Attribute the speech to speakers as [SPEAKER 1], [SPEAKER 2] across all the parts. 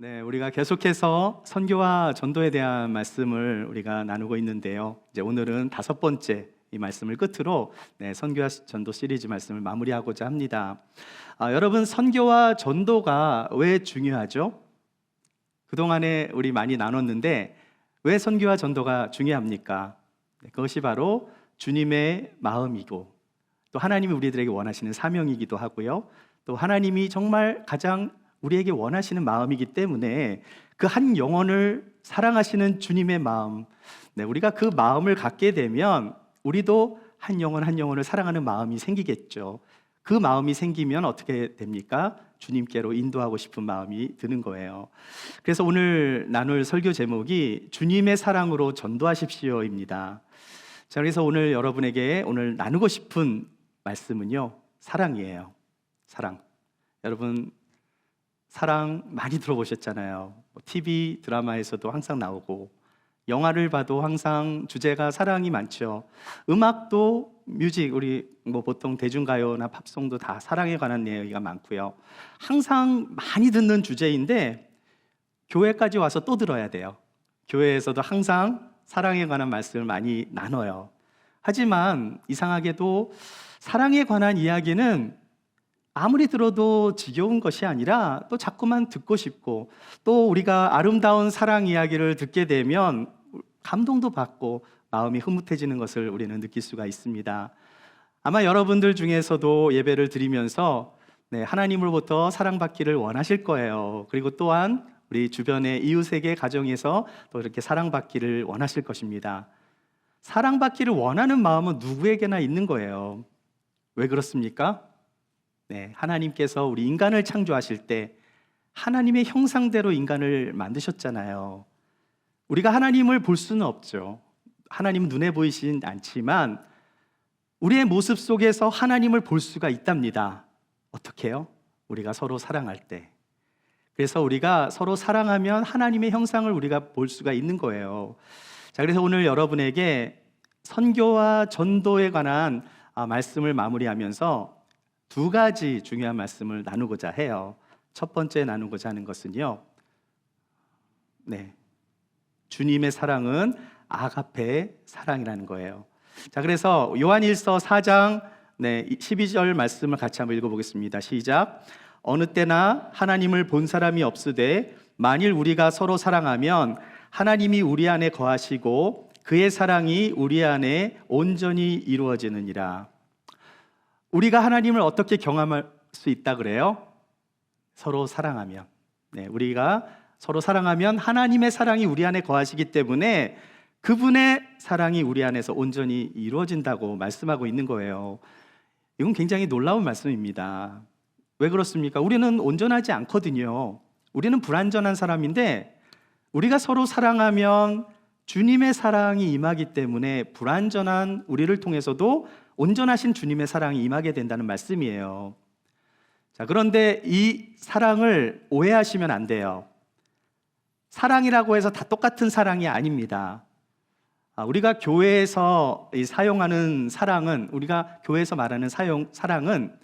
[SPEAKER 1] 네, 우리가 계속해서 선교와 전도에 대한 말씀을 우리가 나누고 있는데요. 이제 오늘은 5번째 이 말씀을 끝으로 선교와 전도 시리즈 말씀을 마무리하고자 합니다. 여러분, 선교와 전도가 왜 중요하죠? 그동안에 우리 많이 나눴는데 왜 선교와 전도가 중요합니까? 그것이 바로 주님의 마음이고 또 하나님이 우리들에게 원하시는 사명이기도 하고요. 또 하나님이 정말 가장 우리에게 원하시는 마음이기 때문에 그 한 영혼을 사랑하시는 주님의 마음, 우리가 그 마음을 갖게 되면 우리도 한 영혼 한 영혼을 사랑하는 마음이 생기겠죠. 그 마음이 생기면 어떻게 됩니까? 주님께로 인도하고 싶은 마음이 드는 거예요. 그래서 오늘 나눌 설교 제목이 주님의 사랑으로 전도하십시오입니다. 자, 그래서 오늘 여러분에게 오늘 나누고 싶은 말씀은요, 사랑이에요. 사랑. 여러분, 사랑 많이 들어보셨잖아요. TV 드라마에서도 항상 나오고 영화를 봐도 항상 주제가 사랑이 많죠. 음악도 뮤직, 우리 보통 대중가요나 팝송도 다 사랑에 관한 얘기가 많고요. 항상 많이 듣는 주제인데 교회까지 와서 또 들어야 돼요. 교회에서도 항상 사랑에 관한 말씀을 많이 나눠요. 하지만 이상하게도 사랑에 관한 이야기는 아무리 들어도 지겨운 것이 아니라 또 자꾸만 듣고 싶고 또 우리가 아름다운 사랑 이야기를 듣게 되면 감동도 받고 마음이 흐뭇해지는 것을 우리는 느낄 수가 있습니다. 아마 여러분들 중에서도 예배를 드리면서 하나님으로부터 사랑받기를 원하실 거예요. 그리고 또한 우리 주변의 이웃에게 가정에서 또 이렇게 사랑받기를 원하실 것입니다. 사랑받기를 원하는 마음은 누구에게나 있는 거예요. 왜 그렇습니까? 하나님께서 우리 인간을 창조하실 때 하나님의 형상대로 인간을 만드셨잖아요. 우리가 하나님을 볼 수는 없죠. 하나님은 눈에 보이진 않지만 우리의 모습 속에서 하나님을 볼 수가 있답니다. 어떻게 해요? 우리가 서로 사랑할 때. 그래서 우리가 서로 사랑하면 하나님의 형상을 우리가 볼 수가 있는 거예요. 자, 그래서 오늘 여러분에게 선교와 전도에 관한 말씀을 마무리하면서 2가지 중요한 말씀을 나누고자 해요. 첫 번째 나누고자 하는 것은요, 주님의 사랑은 아가페 사랑이라는 거예요. 자, 그래서 요한일서 4장 12절 말씀을 같이 한번 읽어보겠습니다. 시작. 어느 때나 하나님을 본 사람이 없으되 만일 우리가 서로 사랑하면 하나님이 우리 안에 거하시고 그의 사랑이 우리 안에 온전히 이루어지느니라. 우리가 하나님을 어떻게 경험할 수 있다 그래요? 서로 사랑하면. 우리가 서로 사랑하면 하나님의 사랑이 우리 안에 거하시기 때문에 그분의 사랑이 우리 안에서 온전히 이루어진다고 말씀하고 있는 거예요. 이건 굉장히 놀라운 말씀입니다. 왜 그렇습니까? 우리는 온전하지 않거든요. 우리는 불완전한 사람인데 우리가 서로 사랑하면 주님의 사랑이 임하기 때문에 불완전한 우리를 통해서도 온전하신 주님의 사랑이 임하게 된다는 말씀이에요. 자, 그런데 이 사랑을 오해하시면 안 돼요. 사랑이라고 해서 다 똑같은 사랑이 아닙니다. 우리가 교회에서 사용하는 사랑은, 우리가 교회에서 말하는 사랑은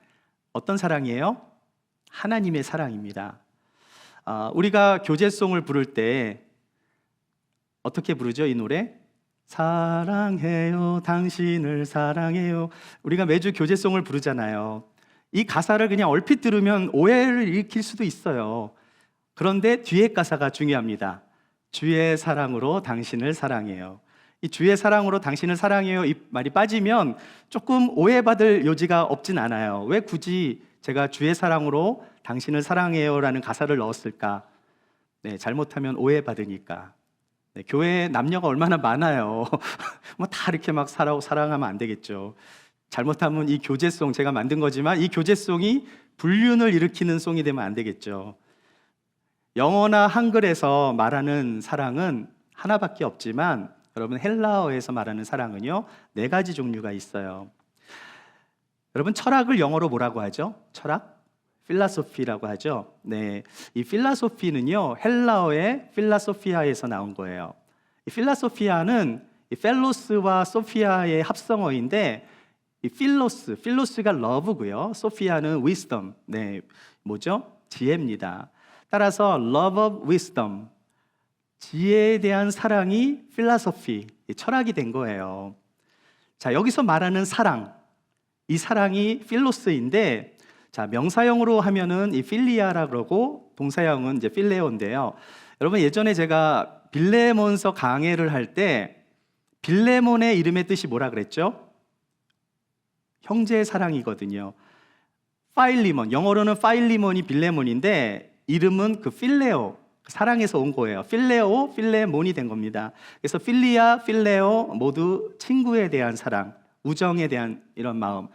[SPEAKER 1] 어떤 사랑이에요? 하나님의 사랑입니다. 우리가 교제송을 부를 때 어떻게 부르죠, 이 노래? 사랑해요, 당신을 사랑해요. 우리가 매주 교제송을 부르잖아요. 이 가사를 그냥 얼핏 들으면 오해를 일으킬 수도 있어요. 그런데 뒤에 가사가 중요합니다. 주의 사랑으로 당신을 사랑해요. 이 주의 사랑으로 당신을 사랑해요 이 말이 빠지면 조금 오해받을 여지가 없진 않아요. 왜 굳이 제가 주의 사랑으로 당신을 사랑해요 라는 가사를 넣었을까? 잘못하면 오해받으니까. 교회에 남녀가 얼마나 많아요. 다 이렇게 막 사랑하면 안 되겠죠. 잘못하면 이 교제송, 제가 만든 거지만 이 교제송이 불륜을 일으키는 송이 되면 안 되겠죠. 영어나 한글에서 말하는 사랑은 하나밖에 없지만 여러분, 헬라어에서 말하는 사랑은요 4가지 종류가 있어요. 여러분, 철학을 영어로 뭐라고 하죠? 철학? 필라소피라고 하죠. 이 필라소피는요 헬라어의 필라소피아에서 나온 거예요. 이 필라소피아는 이 펠로스와 소피아의 합성어인데 이 필로스가 러브고요. 소피아는 wisdom, 뭐죠? 지혜입니다. 따라서 love of wisdom, 지혜에 대한 사랑이 philosophy, 철학이 된 거예요. 자, 여기서 말하는 사랑, 이 사랑이 필로스인데, 자, 명사형으로 하면은 이 필리아라 그러고 동사형은 이제 필레오인데요. 여러분, 예전에 제가 빌레몬서 강해를 할 때 빌레몬의 이름의 뜻이 뭐라 그랬죠? 형제의 사랑이거든요. 파일리몬, 영어로는 파일리몬이 빌레몬인데 이름은 그 필레오, 사랑에서 온 거예요. 필레오, 필레몬이 된 겁니다. 그래서 필리아, 필레오 모두 친구에 대한 사랑, 우정에 대한 이런 마음,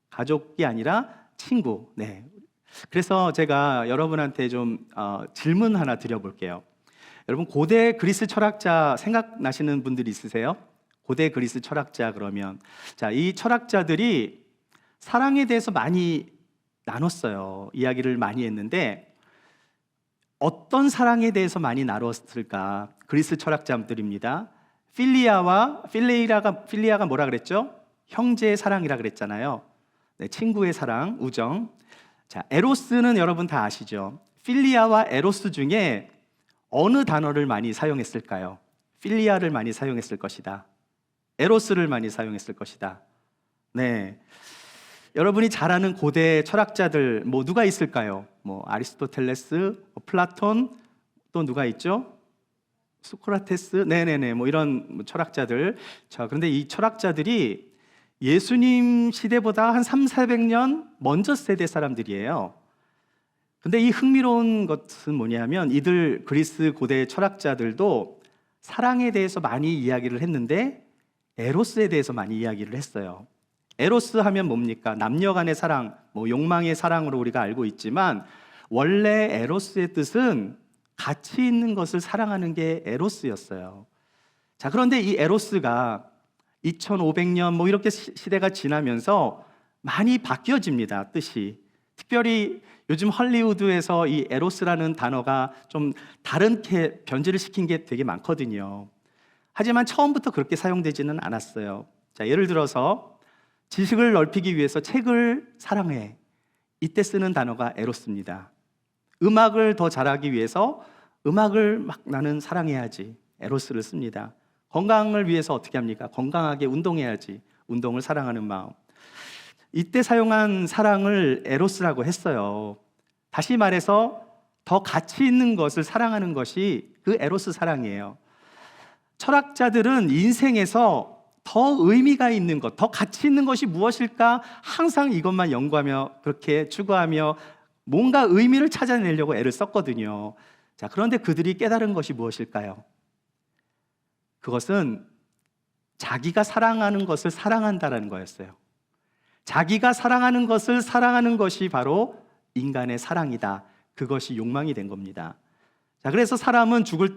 [SPEAKER 1] 가족이 아니라 친구. 네. 그래서 제가 여러분한테 좀 질문 하나 드려볼게요. 여러분, 고대 그리스 철학자 생각나시는 분들 있으세요? 고대 그리스 철학자 그러면, 자, 이 철학자들이 사랑에 대해서 많이 나눴어요. 이야기를 많이 했는데 어떤 사랑에 대해서 많이 나눴을까? 그리스 철학자들입니다. 필리아가 뭐라 그랬죠? 형제의 사랑이라 그랬잖아요. 네, 친구의 사랑, 우정. 자, 에로스는 여러분 다 아시죠? 필리아와 에로스 중에 어느 단어를 많이 사용했을까요? 필리아를 많이 사용했을 것이다. 에로스를 많이 사용했을 것이다. 네. 여러분이 잘 아는 고대 철학자들 뭐 누가 있을까요? 뭐 아리스토텔레스, 플라톤, 또 누가 있죠? 소크라테스, 네네네, 뭐 이런 철학자들. 자, 그런데 이 철학자들이 예수님 시대보다 한 300~400년 먼저 세대 사람들이에요. 근데 이 흥미로운 것은 뭐냐면 이들 그리스 고대 철학자들도 사랑에 대해서 많이 이야기를 했는데 에로스에 대해서 많이 이야기를 했어요. 에로스 하면 뭡니까? 남녀 간의 사랑, 뭐 욕망의 사랑으로 우리가 알고 있지만 원래 에로스의 뜻은 가치 있는 것을 사랑하는 게 에로스였어요. 자, 그런데 이 에로스가 2500년 뭐 이렇게 시대가 지나면서 많이 바뀌어집니다, 뜻이. 특별히 요즘 헐리우드에서 이 에로스라는 단어가 좀 다른게 변질을 시킨 게 되게 많거든요. 하지만 처음부터 그렇게 사용되지는 않았어요. 자, 예를 들어서 지식을 넓히기 위해서 책을 사랑해, 이때 쓰는 단어가 에로스입니다. 음악을 더 잘하기 위해서 음악을 막 나는 사랑해야지, 에로스를 씁니다. 건강을 위해서 어떻게 합니까? 건강하게 운동해야지, 운동을 사랑하는 마음. 이때 사용한 사랑을 에로스라고 했어요. 다시 말해서 더 가치 있는 것을 사랑하는 것이 그 에로스 사랑이에요. 철학자들은 인생에서 더 의미가 있는 것, 더 가치 있는 것이 무엇일까? 항상 이것만 연구하며 그렇게 추구하며 뭔가 의미를 찾아내려고 애를 썼거든요. 자, 그런데 그들이 깨달은 것이 무엇일까요? 그것은 자기가 사랑하는 것을 사랑한다라는 거였어요. 자기가 사랑하는 것을 사랑하는 것이 바로 인간의 사랑이다. 그것이 욕망이 된 겁니다. 자, 그래서 사람은 죽을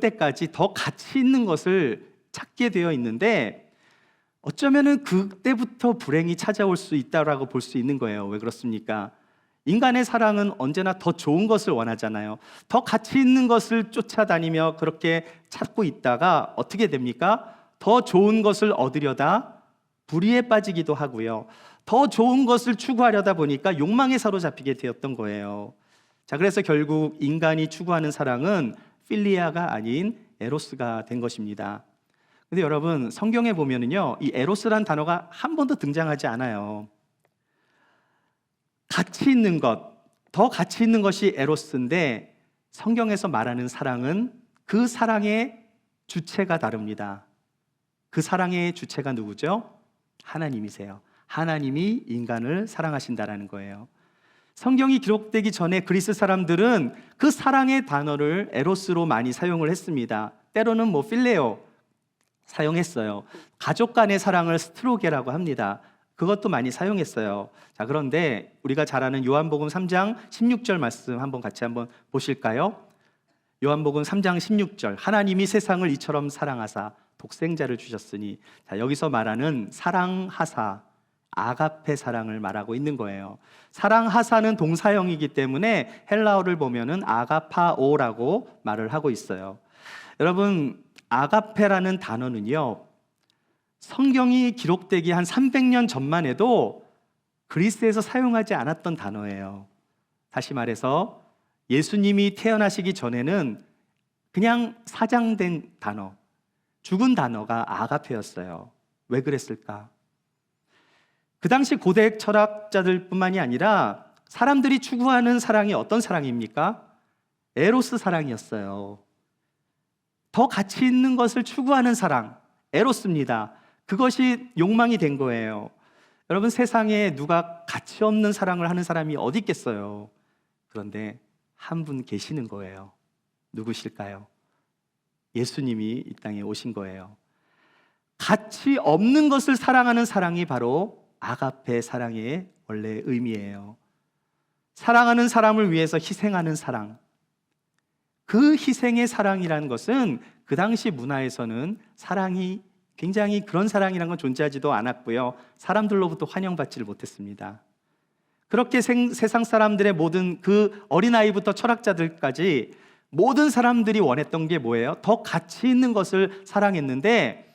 [SPEAKER 1] 때까지 더 가치 있는 것을 찾게 되어 있는데 어쩌면은 그때부터 불행이 찾아올 수 있다라고 볼 수 있는 거예요. 왜 그렇습니까? 인간의 사랑은 언제나 더 좋은 것을 원하잖아요. 더 가치 있는 것을 쫓아다니며 그렇게 찾고 있다가 어떻게 됩니까? 더 좋은 것을 얻으려다 불의에 빠지기도 하고요. 더 좋은 것을 추구하려다 보니까 욕망에 사로잡히게 되었던 거예요. 자, 그래서 결국 인간이 추구하는 사랑은 필리아가 아닌 에로스가 된 것입니다. 근데 여러분, 성경에 보면은요, 이 에로스란 단어가 한 번도 등장하지 않아요. 가치 있는 것, 더 가치 있는 것이 에로스인데 성경에서 말하는 사랑은 그 사랑의 주체가 다릅니다. 그 사랑의 주체가 누구죠? 하나님이세요. 하나님이 인간을 사랑하신다라는 거예요. 성경이 기록되기 전에 그리스 사람들은 그 사랑의 단어를 에로스로 많이 사용을 했습니다. 때로는 뭐 필레오 사용했어요. 가족 간의 사랑을 스트로게라고 합니다. 그것도 많이 사용했어요. 자, 그런데 우리가 잘 아는 요한복음 3장 16절 말씀 같이 한번 보실까요? 요한복음 3장 16절. 하나님이 세상을 이처럼 사랑하사 독생자를 주셨으니. 자, 여기서 말하는 사랑하사, 아가페 사랑을 말하고 있는 거예요. 사랑하사는 동사형이기 때문에 헬라어를 보면은 아가파오라고 말을 하고 있어요. 여러분, 아가페라는 단어는요, 성경이 기록되기 한 300년 전만 해도 그리스에서 사용하지 않았던 단어예요. 다시 말해서 예수님이 태어나시기 전에는 그냥 사장된 단어, 죽은 단어가 아가페였어요. 왜 그랬을까? 그 당시 고대 철학자들뿐만이 아니라 사람들이 추구하는 사랑이 어떤 사랑입니까? 에로스 사랑이었어요. 더 가치 있는 것을 추구하는 사랑, 에로스입니다. 그것이 욕망이 된 거예요. 여러분, 세상에 누가 가치 없는 사랑을 하는 사람이 어디 있겠어요? 그런데 한 분 계시는 거예요. 누구실까요? 예수님이 이 땅에 오신 거예요. 가치 없는 것을 사랑하는 사랑이 바로 아가페 사랑의 원래 의미예요. 사랑하는 사람을 위해서 희생하는 사랑. 그 희생의 사랑이라는 것은 그 당시 문화에서는 사랑이 굉장히 그런 사랑이라는 건 존재하지도 않았고요. 사람들로부터 환영받지를 못했습니다. 그렇게 세상 사람들의 모든 그 어린아이부터 철학자들까지 모든 사람들이 원했던 게 뭐예요? 더 가치 있는 것을 사랑했는데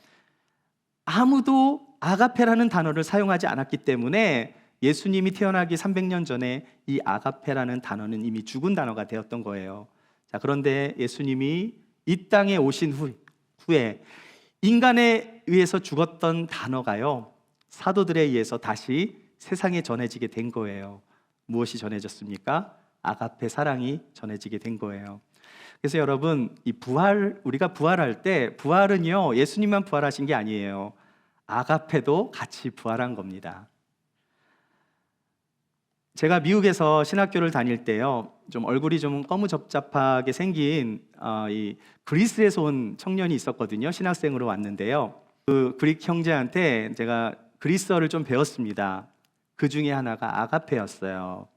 [SPEAKER 1] 아무도 아가페라는 단어를 사용하지 않았기 때문에 예수님이 태어나기 300년 전에 이 아가페라는 단어는 이미 죽은 단어가 되었던 거예요. 자, 그런데 예수님이 이 땅에 오신 후에 인간에 의해서 죽었던 단어가요, 사도들에 의해서 다시 세상에 전해지게 된 거예요. 무엇이 전해졌습니까? 아가페 사랑이 전해지게 된 거예요. 그래서 여러분, 이 우리가 부활할 때 부활은요, 예수님만 부활하신 게 아니에요. 아가페도 같이 부활한 겁니다. 제가 미국에서 신학교를 다닐 때요, 좀 얼굴이 좀 꺼무잡잡하게 생긴 이 그리스에서 온 청년이 있었거든요. 신학생으로 왔는데요. 그 그릭 형제한테 제가 그리스어를 좀 배웠습니다. 그 중에 하나가 아가페였어요.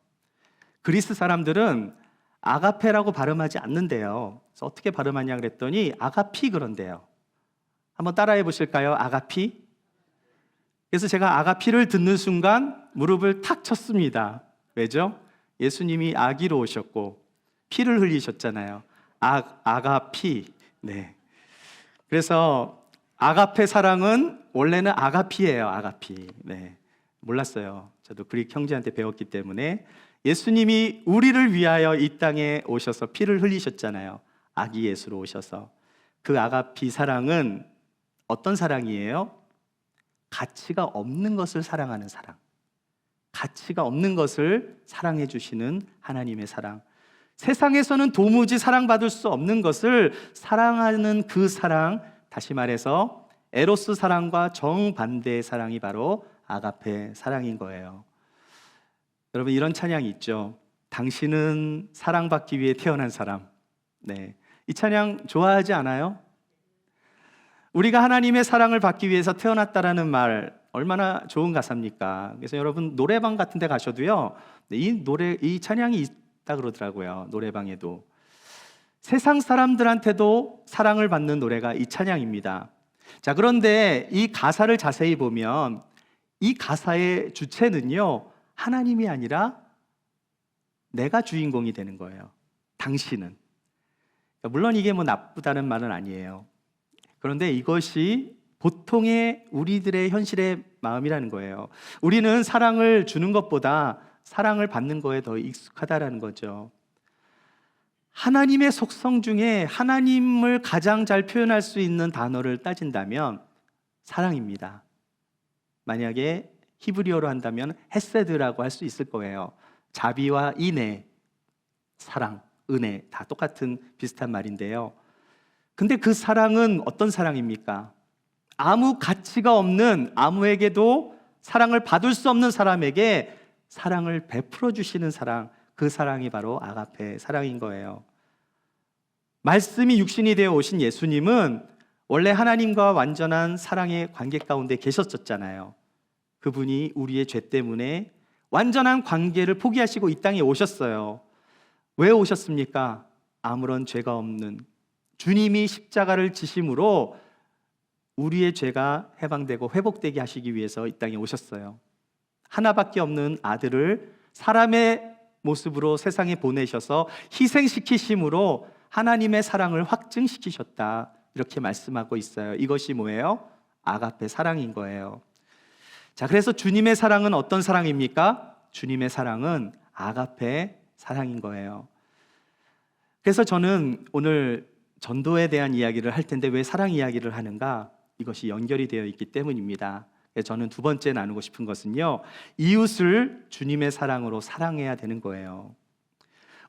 [SPEAKER 1] 그리스 사람들은 아가페라고 발음하지 않는데요. 그래서 어떻게 발음하냐 그랬더니 아가피 그런데요. 한번 따라해 보실까요? 아가피? 그래서 제가 아가피를 듣는 순간 무릎을 탁 쳤습니다. 왜죠? 예수님이 아기로 오셨고 피를 흘리셨잖아요. 아가피. 네. 그래서 아가페 사랑은 원래는 아가피예요. 아가피. 네. 몰랐어요. 저도 그릭 형제한테 배웠기 때문에. 예수님이 우리를 위하여 이 땅에 오셔서 피를 흘리셨잖아요. 아기 예수로 오셔서. 그 아가피 사랑은 어떤 사랑이에요? 가치가 없는 것을 사랑하는 사랑. 가치가 없는 것을 사랑해 주시는 하나님의 사랑. 세상에서는 도무지 사랑받을 수 없는 것을 사랑하는 그 사랑, 다시 말해서 에로스 사랑과 정반대의 사랑이 바로 아가페 사랑인 거예요. 여러분, 이런 찬양이 있죠. 당신은 사랑받기 위해 태어난 사람. 네, 이 찬양 좋아하지 않아요? 우리가 하나님의 사랑을 받기 위해서 태어났다라는 말 얼마나 좋은 가사입니까? 그래서 여러분, 노래방 같은 데 가셔도요, 이 찬양이 있다 그러더라고요. 노래방에도. 세상 사람들한테도 사랑을 받는 노래가 이 찬양입니다. 자, 그런데 이 가사를 자세히 보면 이 가사의 주체는요, 하나님이 아니라 내가 주인공이 되는 거예요. 당신은. 물론 이게 뭐 나쁘다는 말은 아니에요. 그런데 이것이 보통의 우리들의 현실의 마음이라는 거예요. 우리는 사랑을 주는 것보다 사랑을 받는 거에 더 익숙하다라는 거죠. 하나님의 속성 중에 하나님을 가장 잘 표현할 수 있는 단어를 따진다면 사랑입니다. 만약에 히브리어로 한다면 헤세드라고 할 수 있을 거예요. 자비와 인애, 사랑, 은혜 다 똑같은 비슷한 말인데요. 근데 그 사랑은 어떤 사랑입니까? 아무 가치가 없는, 아무에게도 사랑을 받을 수 없는 사람에게 사랑을 베풀어 주시는 사랑, 그 사랑이 바로 아가페 사랑인 거예요. 말씀이 육신이 되어 오신 예수님은 원래 하나님과 완전한 사랑의 관계 가운데 계셨었잖아요. 그분이 우리의 죄 때문에 완전한 관계를 포기하시고 이 땅에 오셨어요. 왜 오셨습니까? 아무런 죄가 없는 주님이 십자가를 지심으로 우리의 죄가 해방되고 회복되게 하시기 위해서 이 땅에 오셨어요. 하나밖에 없는 아들을 사람의 모습으로 세상에 보내셔서 희생시키심으로 하나님의 사랑을 확증시키셨다, 이렇게 말씀하고 있어요. 이것이 뭐예요? 아가페 사랑인 거예요. 자, 그래서 주님의 사랑은 어떤 사랑입니까? 주님의 사랑은 아가페 사랑인 거예요. 그래서 저는 오늘 전도에 대한 이야기를 할 텐데 왜 사랑 이야기를 하는가? 이것이 연결이 되어 있기 때문입니다. 그래서 저는 두 번째 나누고 싶은 것은요, 이웃을 주님의 사랑으로 사랑해야 되는 거예요.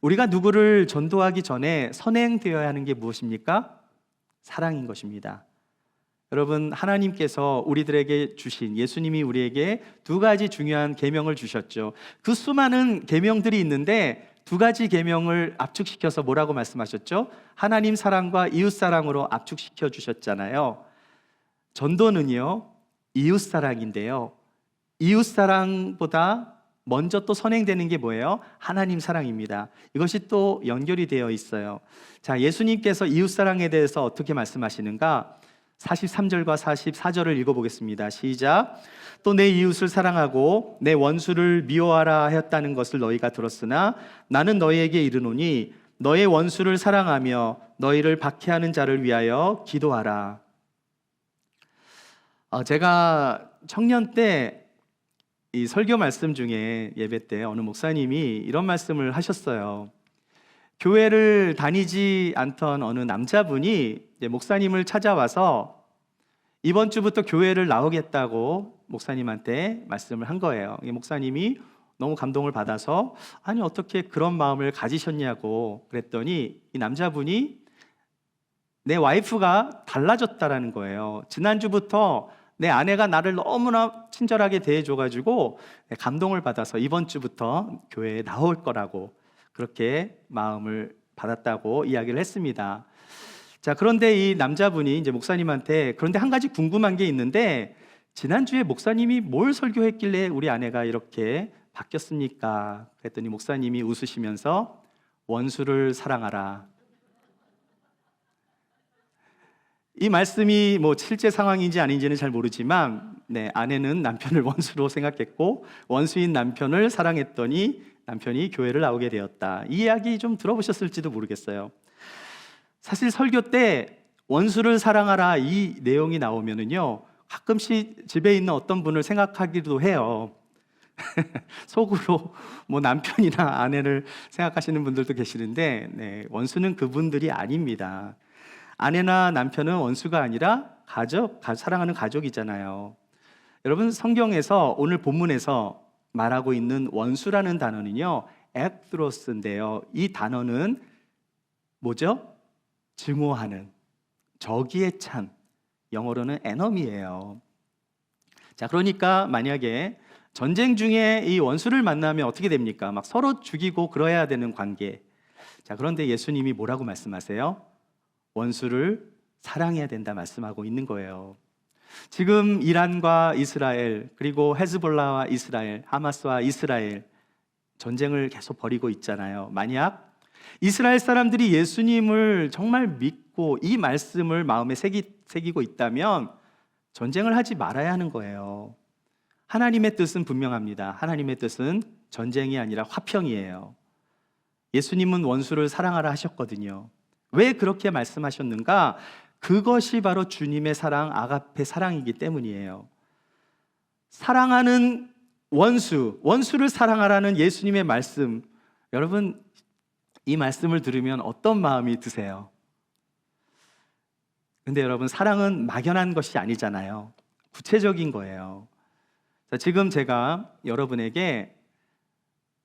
[SPEAKER 1] 우리가 누구를 전도하기 전에 선행되어야 하는 게 무엇입니까? 사랑인 것입니다. 여러분, 하나님께서 우리들에게 주신, 예수님이 우리에게 두 가지 중요한 계명을 주셨죠. 그 수많은 계명들이 있는데 두 가지 계명을 압축시켜서 뭐라고 말씀하셨죠? 하나님 사랑과 이웃 사랑으로 압축시켜 주셨잖아요. 전도는요, 이웃 사랑인데요, 이웃 사랑보다 먼저 또 선행되는 게 뭐예요? 하나님 사랑입니다. 이것이 또 연결이 되어 있어요. 자, 예수님께서 이웃 사랑에 대해서 어떻게 말씀하시는가? 43절과 44절을 읽어보겠습니다. 시작. 또 내 이웃을 사랑하고 내 원수를 미워하라 하였다는 것을 너희가 들었으나 나는 너희에게 이르노니 너의 원수를 사랑하며 너희를 박해하는 자를 위하여 기도하라. 제가 청년 때 이 설교 말씀 중에 예배 때 어느 목사님이 이런 말씀을 하셨어요. 교회를 다니지 않던 어느 남자분이 이제 목사님을 찾아와서 이번 주부터 교회를 나오겠다고 목사님한테 말씀을 한 거예요. 목사님이 너무 감동을 받아서 아니 어떻게 그런 마음을 가지셨냐고 그랬더니 이 남자분이 내 와이프가 달라졌다라는 거예요. 지난주부터 내 아내가 나를 너무나 친절하게 대해줘가지고 감동을 받아서 이번 주부터 교회에 나올 거라고 그렇게 마음을 받았다고 이야기를 했습니다. 자, 그런데 이 남자분이 이제 목사님한테 그런데 한 가지 궁금한 게 있는데 지난주에 목사님이 뭘 설교했길래 우리 아내가 이렇게 바뀌었습니까? 그랬더니 목사님이 웃으시면서 원수를 사랑하라. 이 말씀이 뭐 실제 상황인지 아닌지는 잘 모르지만 아내는 남편을 원수로 생각했고 원수인 남편을 사랑했더니 남편이 교회를 나오게 되었다. 이 이야기 좀 들어보셨을지도 모르겠어요. 사실 설교 때 원수를 사랑하라 이 내용이 나오면은요 가끔씩 집에 있는 어떤 분을 생각하기도 해요. 속으로 뭐 남편이나 아내를 생각하시는 분들도 계시는데 원수는 그분들이 아닙니다. 아내나 남편은 원수가 아니라 사랑하는 가족이잖아요. 여러분, 성경에서 오늘 본문에서 말하고 있는 원수라는 단어는요 엑드로스인데요, 이 단어는 뭐죠? 증오하는, 적의에 찬, 영어로는 에너미예요. 자, 그러니까 만약에 전쟁 중에 이 원수를 만나면 어떻게 됩니까? 막 서로 죽이고 그러야 되는 관계. 자, 그런데 예수님이 뭐라고 말씀하세요? 원수를 사랑해야 된다 말씀하고 있는 거예요. 지금 이란과 이스라엘, 그리고 헤즈볼라와 이스라엘, 하마스와 이스라엘 전쟁을 계속 벌이고 있잖아요. 만약 이스라엘 사람들이 예수님을 정말 믿고 이 말씀을 마음에 새기고 있다면 전쟁을 하지 말아야 하는 거예요. 하나님의 뜻은 분명합니다. 하나님의 뜻은 전쟁이 아니라 화평이에요. 예수님은 원수를 사랑하라 하셨거든요. 왜 그렇게 말씀하셨는가? 그것이 바로 주님의 사랑, 아가페 사랑이기 때문이에요. 사랑하는 원수를 사랑하라는 예수님의 말씀, 여러분 이 말씀을 들으면 어떤 마음이 드세요? 근데 여러분, 사랑은 막연한 것이 아니잖아요. 구체적인 거예요. 자, 지금 제가 여러분에게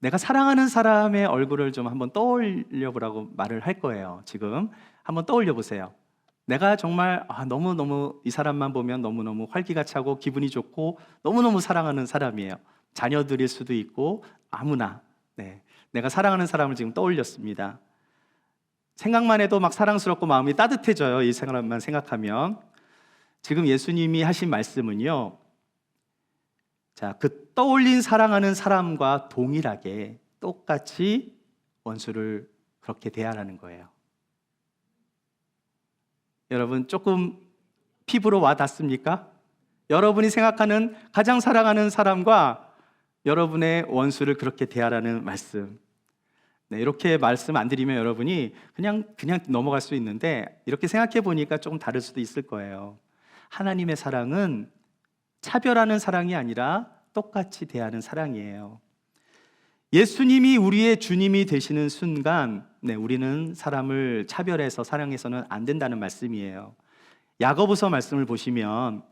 [SPEAKER 1] 내가 사랑하는 사람의 얼굴을 좀 한번 떠올려 보라고 말을 할 거예요. 지금 한번 떠올려 보세요. 내가 정말 너무너무 이 사람만 보면 너무너무 활기가 차고 기분이 좋고 너무너무 사랑하는 사람이에요. 자녀들일 수도 있고 아무나. 내가 사랑하는 사람을 지금 떠올렸습니다. 생각만 해도 막 사랑스럽고 마음이 따뜻해져요. 이 사람만 생각하면. 지금 예수님이 하신 말씀은요, 자, 그 떠올린 사랑하는 사람과 동일하게 똑같이 원수를 그렇게 대하라는 거예요. 여러분, 조금 피부로 와 닿습니까? 여러분이 생각하는 가장 사랑하는 사람과 여러분의 원수를 그렇게 대하라는 말씀. 이렇게 말씀 안 드리면 여러분이 그냥 넘어갈 수 있는데 이렇게 생각해 보니까 조금 다를 수도 있을 거예요. 하나님의 사랑은 차별하는 사랑이 아니라 똑같이 대하는 사랑이에요. 예수님이 우리의 주님이 되시는 순간, 우리는 사람을 차별해서 사랑해서는 안 된다는 말씀이에요. 야고보서 말씀을 보시면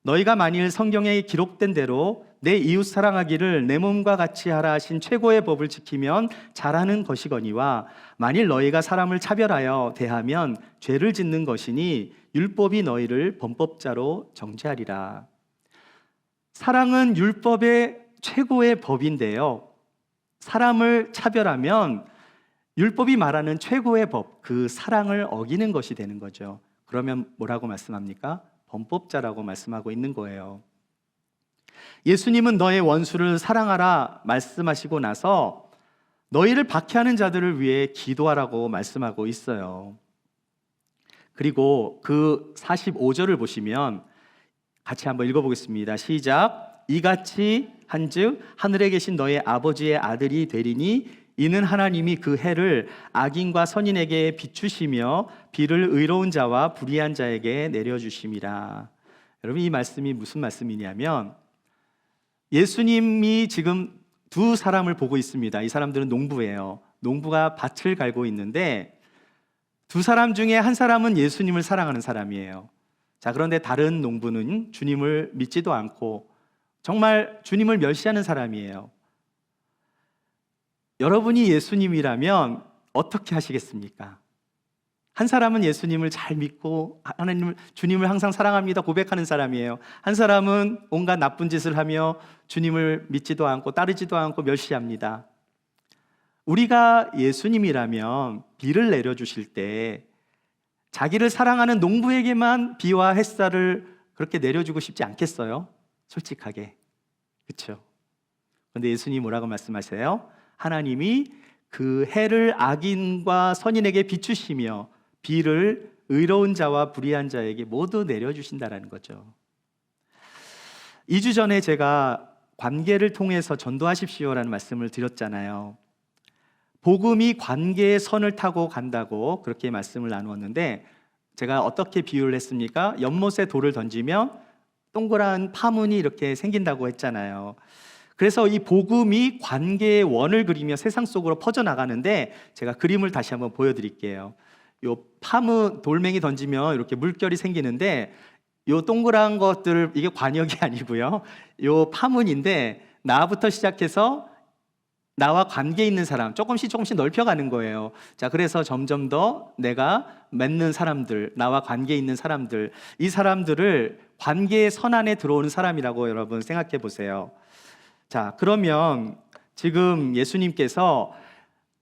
[SPEAKER 1] 너희가 만일 성경에 기록된 대로 내 이웃 사랑하기를 내 몸과 같이 하라 하신 최고의 법을 지키면 잘하는 것이거니와 만일 너희가 사람을 차별하여 대하면 죄를 짓는 것이니 율법이 너희를 범법자로 정죄하리라. 사랑은 율법의 최고의 법인데요, 사람을 차별하면 율법이 말하는 최고의 법, 그 사랑을 어기는 것이 되는 거죠. 그러면 뭐라고 말씀합니까? 범법자라고 말씀하고 있는 거예요. 예수님은 너의 원수를 사랑하라 말씀하시고 나서 너희를 박해하는 자들을 위해 기도하라고 말씀하고 있어요. 그리고 그 45절을 보시면 같이 한번 읽어보겠습니다. 시작. 이같이 한즉 하늘에 계신 너의 아버지의 아들이 되리니 이는 하나님이 그 해를 악인과 선인에게 비추시며 비를 의로운 자와 불의한 자에게 내려주심이라. 여러분, 이 말씀이 무슨 말씀이냐면 예수님이 지금 두 사람을 보고 있습니다. 이 사람들은 농부예요. 농부가 밭을 갈고 있는데 두 사람 중에 한 사람은 예수님을 사랑하는 사람이에요. 자, 그런데 다른 농부는 주님을 믿지도 않고 정말 주님을 멸시하는 사람이에요. 여러분이 예수님이라면 어떻게 하시겠습니까? 한 사람은 예수님을 잘 믿고 하나님을, 주님을 항상 사랑합니다 고백하는 사람이에요. 한 사람은 온갖 나쁜 짓을 하며 주님을 믿지도 않고 따르지도 않고 멸시합니다. 우리가 예수님이라면 비를 내려주실 때 자기를 사랑하는 농부에게만 비와 햇살을 그렇게 내려주고 싶지 않겠어요? 솔직하게. 그렇죠? 그런데 예수님이 뭐라고 말씀하세요? 하나님이 그 해를 악인과 선인에게 비추시며 비를 의로운 자와 불의한 자에게 모두 내려주신다는 거죠. 2주 전에 제가 관계를 통해서 전도하십시오라는 말씀을 드렸잖아요. 복음이 관계의 선을 타고 간다고 그렇게 말씀을 나누었는데 제가 어떻게 비유를 했습니까? 연못에 돌을 던지면 동그란 파문이 이렇게 생긴다고 했잖아요. 그래서 이 복음이 관계의 원을 그리며 세상 속으로 퍼져나가는데 제가 그림을 다시 한번 보여드릴게요. 요 파문, 돌멩이 던지면 이렇게 물결이 생기는데 요 동그란 것들, 이게 관역이 아니고요, 요 파문인데 나부터 시작해서 나와 관계 있는 사람 조금씩 넓혀가는 거예요. 자, 그래서 점점 더 내가 맺는 사람들, 나와 관계 있는 사람들, 이 사람들을 관계의 선 안에 들어오는 사람이라고 여러분 생각해 보세요. 자, 그러면 지금 예수님께서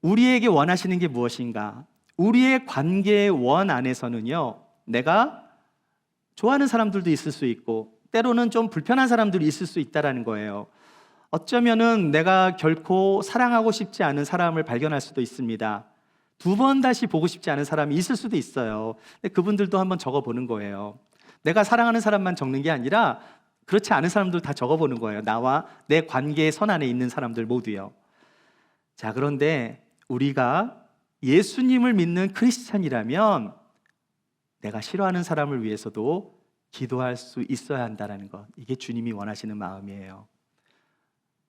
[SPEAKER 1] 우리에게 원하시는 게 무엇인가? 우리의 관계의 원 안에서는요, 내가 좋아하는 사람들도 있을 수 있고 때로는 좀 불편한 사람들이 있을 수 있다는 거예요. 어쩌면은 내가 결코 사랑하고 싶지 않은 사람을 발견할 수도 있습니다. 두 번 다시 보고 싶지 않은 사람이 있을 수도 있어요. 근데 그분들도 한번 적어보는 거예요. 내가 사랑하는 사람만 적는 게 아니라 그렇지 않은 사람들 다 적어보는 거예요. 나와 내 관계의 선 안에 있는 사람들 모두요. 자, 그런데 우리가 예수님을 믿는 크리스찬이라면 내가 싫어하는 사람을 위해서도 기도할 수 있어야 한다는 것, 이게 주님이 원하시는 마음이에요.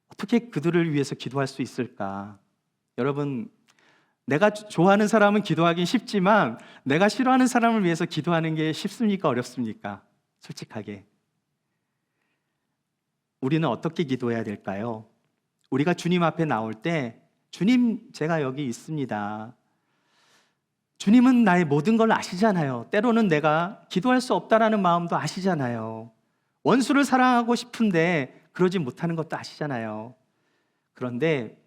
[SPEAKER 1] 어떻게 그들을 위해서 기도할 수 있을까? 여러분, 내가 좋아하는 사람은 기도하긴 쉽지만 내가 싫어하는 사람을 위해서 기도하는 게 쉽습니까? 어렵습니까? 솔직하게. 우리는 어떻게 기도해야 될까요? 우리가 주님 앞에 나올 때 주님, 제가 여기 있습니다. 주님은 나의 모든 걸 아시잖아요. 때로는 내가 기도할 수 없다라는 마음도 아시잖아요. 원수를 사랑하고 싶은데 그러지 못하는 것도 아시잖아요. 그런데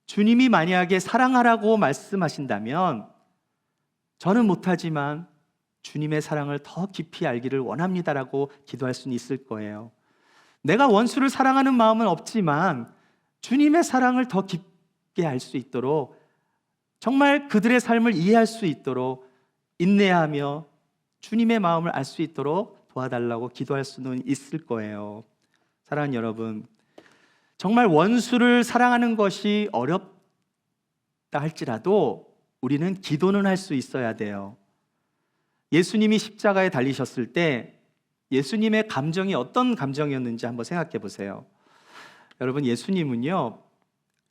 [SPEAKER 1] 주님이 만약에 사랑하라고 말씀하신다면 저는 못하지만 주님의 사랑을 더 깊이 알기를 원합니다라고 기도할 수는 있을 거예요. 내가 원수를 사랑하는 마음은 없지만 주님의 사랑을 더 깊게 알 수 있도록, 정말 그들의 삶을 이해할 수 있도록 인내하며 주님의 마음을 알 수 있도록 도와달라고 기도할 수는 있을 거예요. 사랑하는 여러분, 정말 원수를 사랑하는 것이 어렵다 할지라도 우리는 기도는 할 수 있어야 돼요. 예수님이 십자가에 달리셨을 때 예수님의 감정이 어떤 감정이었는지 한번 생각해 보세요. 여러분, 예수님은요,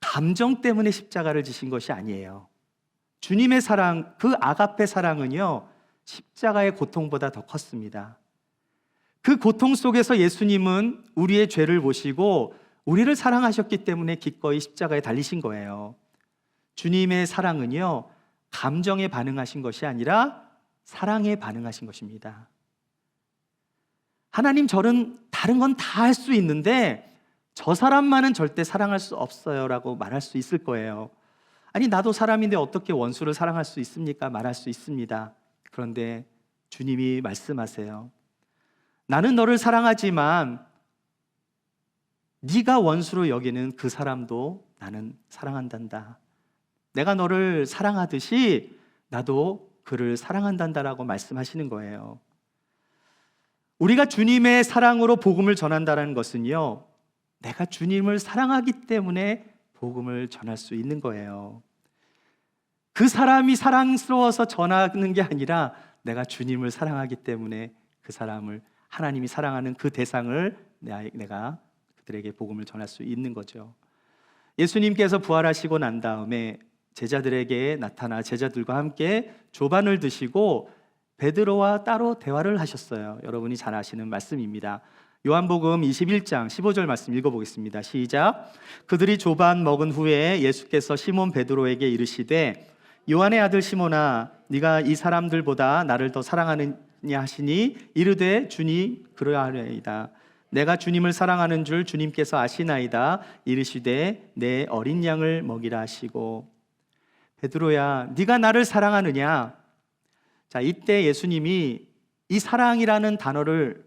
[SPEAKER 1] 감정 때문에 십자가를 지신 것이 아니에요. 주님의 사랑, 그 아가페 사랑은요, 십자가의 고통보다 더 컸습니다. 그 고통 속에서 예수님은 우리의 죄를 보시고 우리를 사랑하셨기 때문에 기꺼이 십자가에 달리신 거예요. 주님의 사랑은요, 감정에 반응하신 것이 아니라 사랑에 반응하신 것입니다. 하나님, 저는 다른 건 다 할 수 있는데 저 사람만은 절대 사랑할 수 없어요 라고 말할 수 있을 거예요. 아니, 나도 사람인데 어떻게 원수를 사랑할 수 있습니까? 말할 수 있습니다. 그런데 주님이 말씀하세요. 나는 너를 사랑하지만 네가 원수로 여기는 그 사람도 나는 사랑한단다. 내가 너를 사랑하듯이 나도 그를 사랑한단다라고 말씀하시는 거예요. 우리가 주님의 사랑으로 복음을 전한다는 것은요, 내가 주님을 사랑하기 때문에 복음을 전할 수 있는 거예요. 그 사람이 사랑스러워서 전하는 게 아니라 내가 주님을 사랑하기 때문에 그 사람을, 하나님이 사랑하는 그 대상을 내가 그들에게 복음을 전할 수 있는 거죠. 예수님께서 부활하시고 난 다음에 제자들에게 나타나 제자들과 함께 조반을 드시고 베드로와 따로 대화를 하셨어요. 여러분이 잘 아시는 말씀입니다. 요한복음 21장 15절 말씀 읽어보겠습니다. 시작. 그들이 조반 먹은 후에 예수께서 시몬 베드로에게 이르시되 요한의 아들 시몬아, 네가 이 사람들보다 나를 더 사랑하느냐 하시니 이르되 주니 그러하리이다. 내가 주님을 사랑하는 줄 주님께서 아시나이다. 이르시되 내 어린 양을 먹이라 하시고. 베드로야, 네가 나를 사랑하느냐? 자, 이때 예수님이 이 사랑이라는 단어를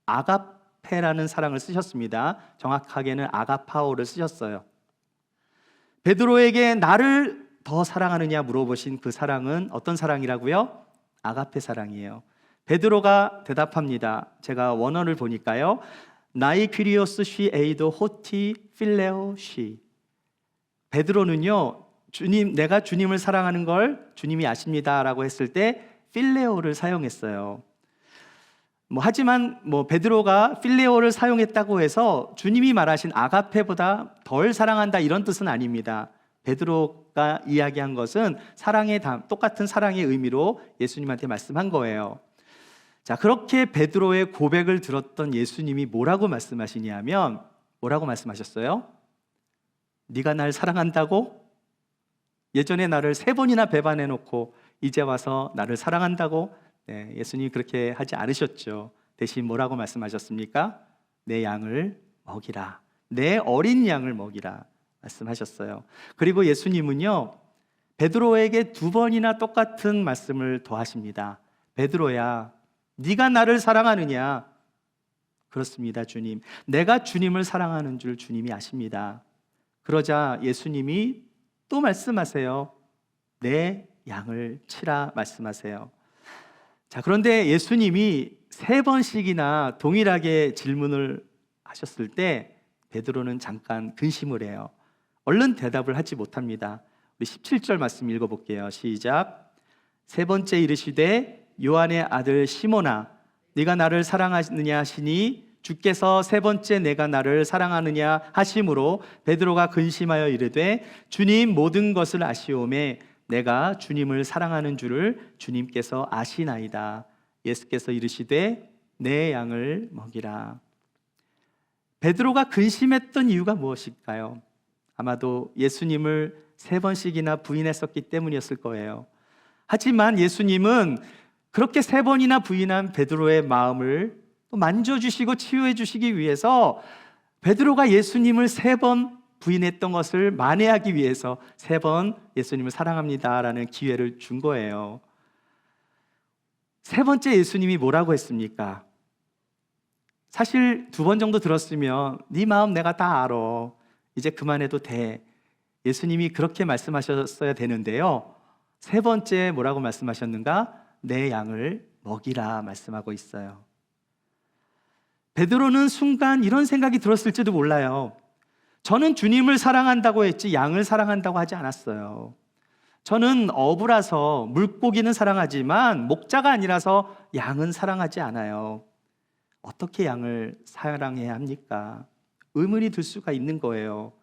[SPEAKER 1] 아가페라는 사랑을 쓰셨습니다. 정확하게는 아가파오를 쓰셨어요. 베드로에게 나를 더 사랑하느냐 물어보신 그 사랑은 어떤 사랑이라고요? 아가페 사랑이에요. 베드로가 대답합니다. 제가 원어를 보니까요, 나이 퀴리오스 시 에이도 호티 필레오 시. 베드로는요, 주님, 내가 주님을 사랑하는 걸 주님이 아십니다라고 했을 때 필레오를 사용했어요. 하지만 베드로가 필레오를 사용했다고 해서 주님이 말하신 아가페보다 덜 사랑한다 이런 뜻은 아닙니다. 베드로가 이야기한 것은 똑같은 사랑의 의미로 예수님한테 말씀한 거예요. 자, 그렇게 베드로의 고백을 들었던 예수님이 뭐라고 말씀하시냐면, 뭐라고 말씀하셨어요? 네가 날 사랑한다고? 예전에 나를 3번이나 배반해놓고 이제 와서 나를 사랑한다고? 네, 예수님이 그렇게 하지 않으셨죠. 대신 뭐라고 말씀하셨습니까? 내 양을 먹이라. 내 어린 양을 먹이라 말씀하셨어요. 그리고 예수님은요, 베드로에게 2번이나 똑같은 말씀을 더하십니다. 베드로야, 네가 나를 사랑하느냐? 그렇습니다, 주님. 내가 주님을 사랑하는 줄 주님이 아십니다. 그러자 예수님이 또 말씀하세요. 내 양을 치라 말씀하세요. 자, 그런데 예수님이 3번씩이나 동일하게 질문을 하셨을 때 베드로는 잠깐 근심을 해요. 얼른 대답을 하지 못합니다. 우리 17절 말씀 읽어볼게요. 시작. 3번째 이르시되 요한의 아들 시몬아, 네가 나를 사랑하느냐 하시니 주께서 3번째 내가 나를 사랑하느냐 하심으로 베드로가 근심하여 이르되 주님, 모든 것을 아시오매 내가 주님을 사랑하는 줄을 주님께서 아시나이다. 예수께서 이르시되 내 양을 먹이라. 베드로가 근심했던 이유가 무엇일까요? 아마도 예수님을 3번씩이나 부인했었기 때문이었을 거예요. 하지만 예수님은 그렇게 3번이나 부인한 베드로의 마음을 만져주시고 치유해 주시기 위해서 베드로가 예수님을 3번 부인했던 것을 만회하기 위해서 3번 예수님을 사랑합니다라는 기회를 준 거예요. 3번째 예수님이 뭐라고 했습니까? 사실 2번 정도 들었으면 네 마음 내가 다 알아. 이제 그만해도 돼. 예수님이 그렇게 말씀하셨어야 되는데요. 3번째 뭐라고 말씀하셨는가? 내 양을 먹이라 말씀하고 있어요. 베드로는 순간 이런 생각이 들었을지도 몰라요. 저는 주님을 사랑한다고 했지 양을 사랑한다고 하지 않았어요. 저는 어부라서 물고기는 사랑하지만 목자가 아니라서 양은 사랑하지 않아요. 어떻게 양을 사랑해야 합니까? 의문이 들 수가 있는 거예요.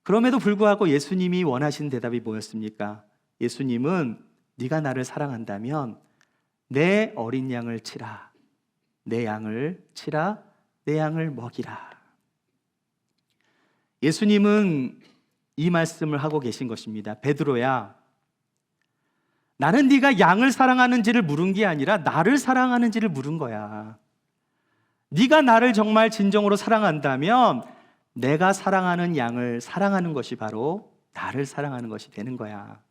[SPEAKER 1] 그럼에도 불구하고 예수님이 원하신 대답이 뭐였습니까? 예수님은 네가 나를 사랑한다면 내 어린 양을 치라, 내 양을 치라, 내 양을 먹이라. 예수님은 이 말씀을 하고 계신 것입니다. 베드로야, 나는 네가 양을 사랑하는지를 물은 게 아니라 나를 사랑하는지를 물은 거야. 네가 나를 정말 진정으로 사랑한다면 내가 사랑하는 양을 사랑하는 것이 바로 나를 사랑하는 것이 되는 거야.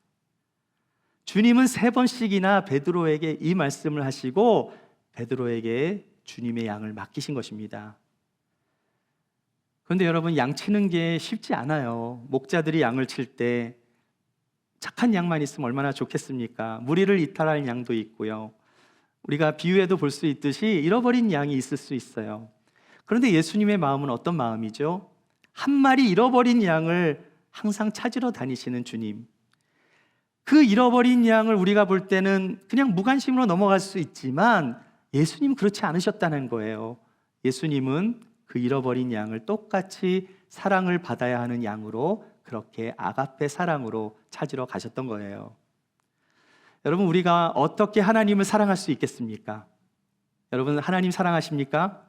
[SPEAKER 1] 주님은 3번씩이나 베드로에게 이 말씀을 하시고 베드로에게 주님의 양을 맡기신 것입니다. 그런데 여러분, 양 치는 게 쉽지 않아요. 목자들이 양을 칠 때 착한 양만 있으면 얼마나 좋겠습니까? 무리를 이탈할 양도 있고요. 우리가 비유에도 볼 수 있듯이 잃어버린 양이 있을 수 있어요. 그런데 예수님의 마음은 어떤 마음이죠? 한 마리 잃어버린 양을 항상 찾으러 다니시는 주님. 그 잃어버린 양을 우리가 볼 때는 그냥 무관심으로 넘어갈 수 있지만 예수님 그렇지 않으셨다는 거예요. 예수님은 그 잃어버린 양을 똑같이 사랑을 받아야 하는 양으로 그렇게 아가페 사랑으로 찾으러 가셨던 거예요. 여러분, 우리가 어떻게 하나님을 사랑할 수 있겠습니까? 여러분, 하나님 사랑하십니까?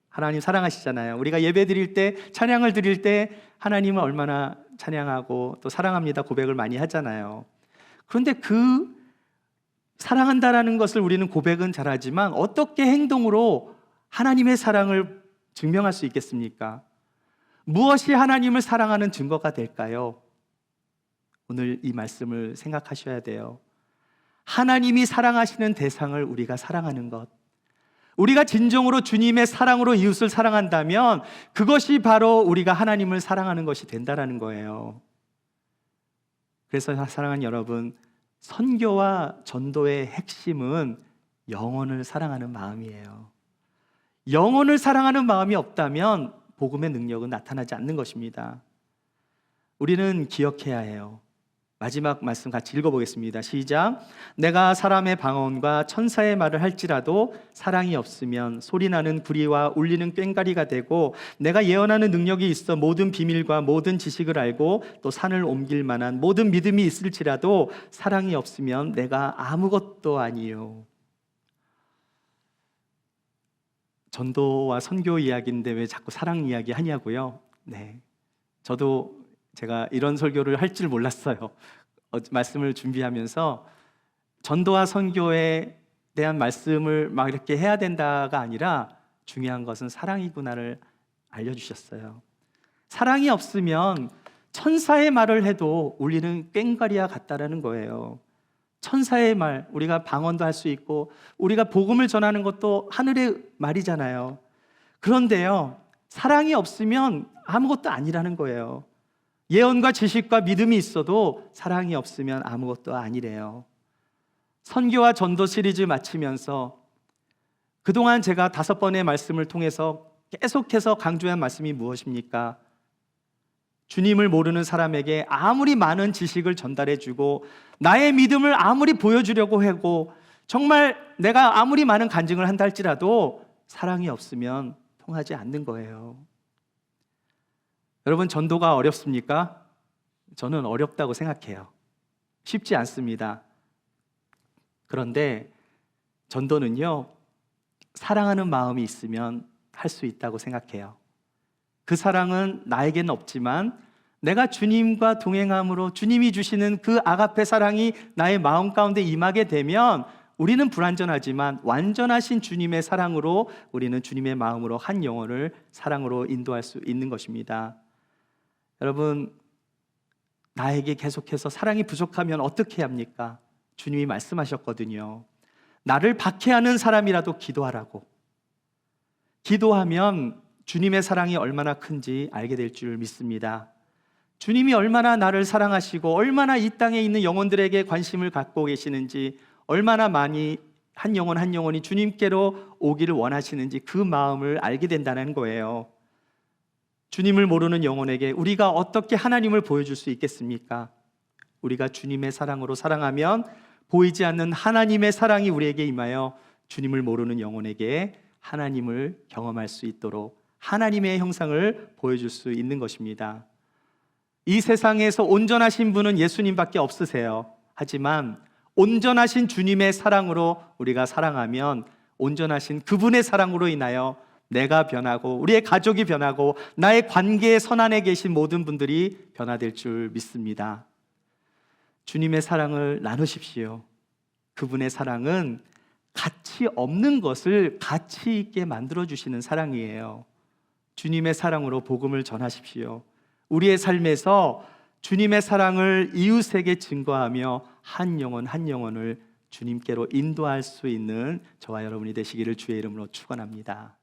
[SPEAKER 1] 하나님 사랑하시잖아요. 우리가 예배 드릴 때, 찬양을 드릴 때 하나님을 얼마나 찬양하고 또 사랑합니다 고백을 많이 하잖아요. 그런데 그 사랑한다라는 것을 우리는 고백은 잘하지만 어떻게 행동으로 하나님의 사랑을 증명할 수 있겠습니까? 무엇이 하나님을 사랑하는 증거가 될까요? 오늘 이 말씀을 생각하셔야 돼요. 하나님이 사랑하시는 대상을 우리가 사랑하는 것, 우리가 진정으로 주님의 사랑으로 이웃을 사랑한다면 그것이 바로 우리가 하나님을 사랑하는 것이 된다라는 거예요. 그래서 사랑하는 여러분, 선교와 전도의 핵심은 영혼을 사랑하는 마음이에요. 영혼을 사랑하는 마음이 없다면 복음의 능력은 나타나지 않는 것입니다. 우리는 기억해야 해요. 마지막 말씀 같이 읽어보겠습니다. 시작. 내가 사람의 방언과 천사의 말을 할지라도 사랑이 없으면 소리나는 구리와 울리는 꽹과리가 되고, 내가 예언하는 능력이 있어 모든 비밀과 모든 지식을 알고 또 산을 옮길 만한 모든 믿음이 있을지라도 사랑이 없으면 내가 아무것도 아니요. 전도와 선교 이야기인데 왜 자꾸 사랑 이야기 하냐고요? 네, 저도 제가 이런 설교를 할 줄 몰랐어요. 말씀을 준비하면서 전도와 선교에 대한 말씀을 막 이렇게 해야 된다가 아니라 중요한 것은 사랑이구나를 알려주셨어요. 사랑이 없으면 천사의 말을 해도 울리는 꽹과리와 같다라는 거예요. 천사의 말, 우리가 방언도 할 수 있고 우리가 복음을 전하는 것도 하늘의 말이잖아요. 그런데요, 사랑이 없으면 아무것도 아니라는 거예요. 예언과 지식과 믿음이 있어도 사랑이 없으면 아무것도 아니래요. 선교와 전도 시리즈 마치면서 그동안 제가 5번의 말씀을 통해서 계속해서 강조한 말씀이 무엇입니까? 주님을 모르는 사람에게 아무리 많은 지식을 전달해주고 나의 믿음을 아무리 보여주려고 하고 정말 내가 아무리 많은 간증을 한다 할지라도 사랑이 없으면 통하지 않는 거예요. 여러분, 전도가 어렵습니까? 저는 어렵다고 생각해요. 쉽지 않습니다. 그런데 전도는요, 사랑하는 마음이 있으면 할 수 있다고 생각해요. 그 사랑은 나에게는 없지만 내가 주님과 동행함으로 주님이 주시는 그 아가페 사랑이 나의 마음 가운데 임하게 되면 우리는 불완전하지만 완전하신 주님의 사랑으로 우리는 주님의 마음으로 한 영혼을 사랑으로 인도할 수 있는 것입니다. 여러분, 나에게 계속해서 사랑이 부족하면 어떻게 해야 합니까? 주님이 말씀하셨거든요. 나를 박해하는 사람이라도 기도하라고. 기도하면 주님의 사랑이 얼마나 큰지 알게 될 줄 믿습니다. 주님이 얼마나 나를 사랑하시고 얼마나 이 땅에 있는 영혼들에게 관심을 갖고 계시는지, 얼마나 많이 한 영혼 한 영혼이 주님께로 오기를 원하시는지 그 마음을 알게 된다는 거예요. 주님을 모르는 영혼에게 우리가 어떻게 하나님을 보여줄 수 있겠습니까? 우리가 주님의 사랑으로 사랑하면 보이지 않는 하나님의 사랑이 우리에게 임하여 주님을 모르는 영혼에게 하나님을 경험할 수 있도록 하나님의 형상을 보여줄 수 있는 것입니다. 이 세상에서 온전하신 분은 예수님밖에 없으세요. 하지만 온전하신 주님의 사랑으로 우리가 사랑하면 온전하신 그분의 사랑으로 인하여 내가 변하고 우리의 가족이 변하고 나의 관계의 선안에 계신 모든 분들이 변화될 줄 믿습니다. 주님의 사랑을 나누십시오. 그분의 사랑은 가치 없는 것을 가치 있게 만들어주시는 사랑이에요. 주님의 사랑으로 복음을 전하십시오. 우리의 삶에서 주님의 사랑을 이웃에게 증거하며 한 영혼 한 영혼을 주님께로 인도할 수 있는 저와 여러분이 되시기를 주의 이름으로 축원합니다.